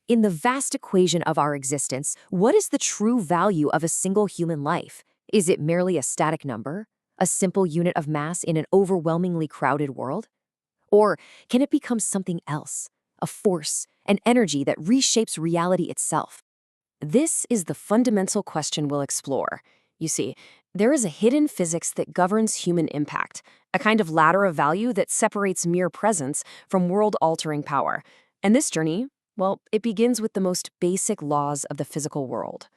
In the vast equation of our existence, what is the true value of a single human life? Is it merely a static number? A simple unit of mass in an overwhelmingly crowded world? Or can it become something else? A force, an energy that reshapes reality itself? This is the fundamental question we'll explore. You see, there is a hidden physics that governs human impact, a kind of ladder of value that separates mere presence from world-altering power. And this journey, well, it begins with the most basic laws of the physical world.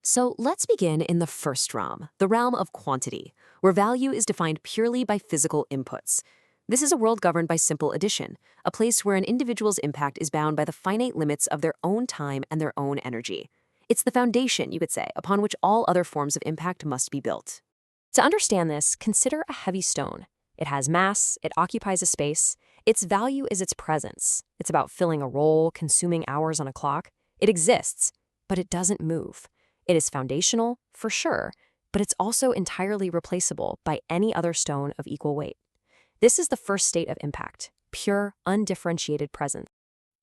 So let's begin in the first realm, the realm of quantity, where value is defined purely by physical inputs. This is a world governed by simple addition, a place where an individual's impact is bound by the finite limits of their own time and their own energy. It's the foundation, you could say, upon which all other forms of impact must be built. To understand this, consider a heavy stone. It has mass, it occupies a space. Its value is its presence. It's about filling a role, consuming hours on a clock. It exists, but it doesn't move. It is foundational, for sure, but it's also entirely replaceable by any other stone of equal weight. This is the first state of impact, pure, undifferentiated presence.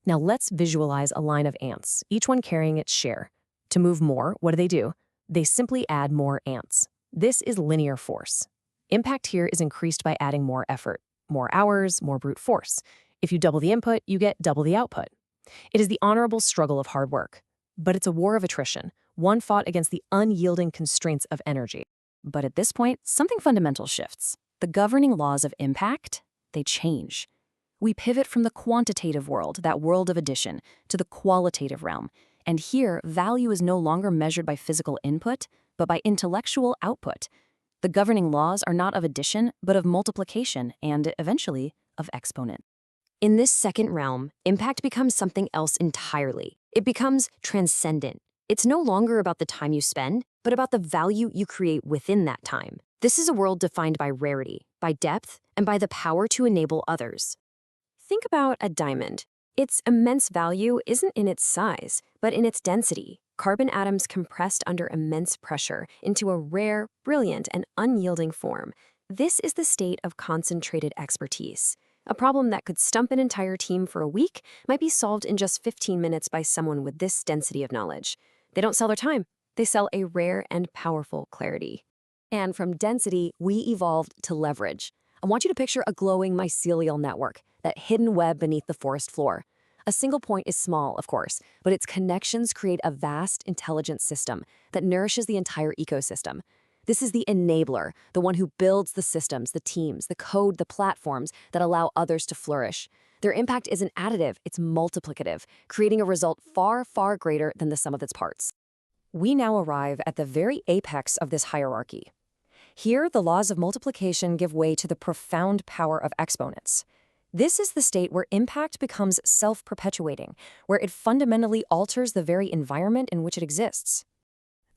Now let's visualize a line of ants, each one carrying its share. To move more, what do? They simply add more ants. This is linear force. Impact here is increased by adding more effort, more hours, more brute force. If you double the input, you get double the output. It is the honorable struggle of hard work. But it's a war of attrition, one fought against the unyielding constraints of energy. But at this point, something fundamental shifts. The governing laws of impact, they change. We pivot from the quantitative world, that world of addition, to the qualitative realm. And here, value is no longer measured by physical input, but by intellectual output. The governing laws are not of addition, but of multiplication and, eventually, of exponent. In this second realm, impact becomes something else entirely. It becomes transcendent. It's no longer about the time you spend, but about the value you create within that time. This is a world defined by rarity, by depth, and by the power to enable others. Think about a diamond. Its immense value isn't in its size, but in its density. Carbon atoms compressed under immense pressure into a rare, brilliant, and unyielding form. This is the state of concentrated expertise. A problem that could stump an entire team for a week might be solved in just 15 minutes by someone with this density of knowledge. They don't sell their time. They sell a rare and powerful clarity. And from density, we evolved to leverage. I want you to picture a glowing mycelial network, that hidden web beneath the forest floor. A single point is small, of course, but its connections create a vast, intelligent system that nourishes the entire ecosystem. This is the enabler, the one who builds the systems, the teams, the code, the platforms that allow others to flourish. Their impact isn't additive, it's multiplicative, creating a result far, far greater than the sum of its parts. We now arrive at the very apex of this hierarchy. Here, the laws of multiplication give way to the profound power of exponents. This is the state where impact becomes self-perpetuating, where it fundamentally alters the very environment in which it exists.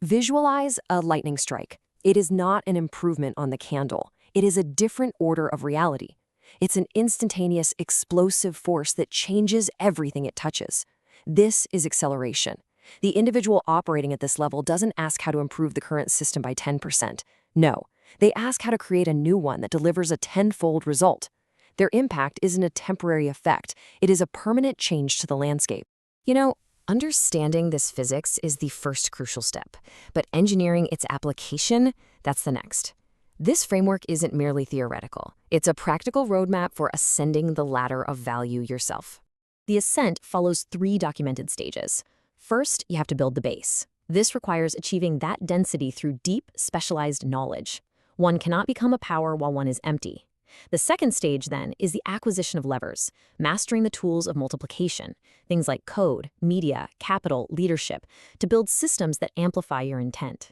Visualize a lightning strike. It is not an improvement on the candle. It is a different order of reality. It's an instantaneous, explosive force that changes everything it touches. This is acceleration. The individual operating at this level doesn't ask how to improve the current system by 10%. No, they ask how to create a new one that delivers a tenfold result. Their impact isn't a temporary effect. It is a permanent change to the landscape. You know, understanding this physics is the first crucial step, but engineering its application, that's the next. This framework isn't merely theoretical. It's a practical roadmap for ascending the ladder of value yourself. The ascent follows 3 documented stages. First, you have to build the base. This requires achieving that density through deep, specialized knowledge. One cannot become a power while one is empty. The second stage, then, is the acquisition of levers, mastering the tools of multiplication, things like code, media, capital, leadership, to build systems that amplify your intent.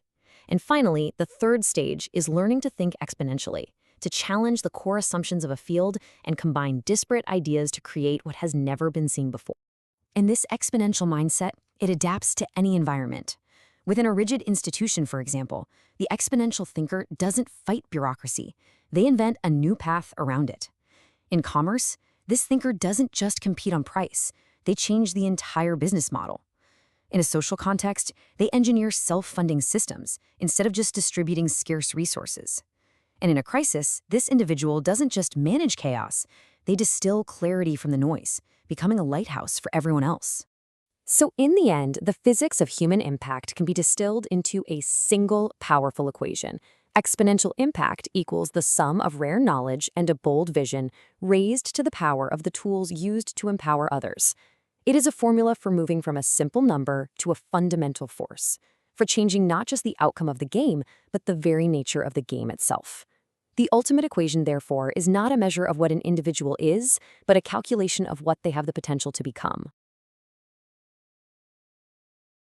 And finally, the third stage is learning to think exponentially, to challenge the core assumptions of a field and combine disparate ideas to create what has never been seen before. And this exponential mindset, it adapts to any environment. Within a rigid institution, for example, the exponential thinker doesn't fight bureaucracy. They invent a new path around it. In commerce, this thinker doesn't just compete on price. They change the entire business model. In a social context, they engineer self-funding systems instead of just distributing scarce resources. And in a crisis, this individual doesn't just manage chaos. They distill clarity from the noise, becoming a lighthouse for everyone else. So, in the end, the physics of human impact can be distilled into a single powerful equation. Exponential impact equals the sum of rare knowledge and a bold vision raised to the power of the tools used to empower others. It is a formula for moving from a simple number to a fundamental force, for changing not just the outcome of the game, but the very nature of the game itself. The ultimate equation, therefore, is not a measure of what an individual is, but a calculation of what they have the potential to become.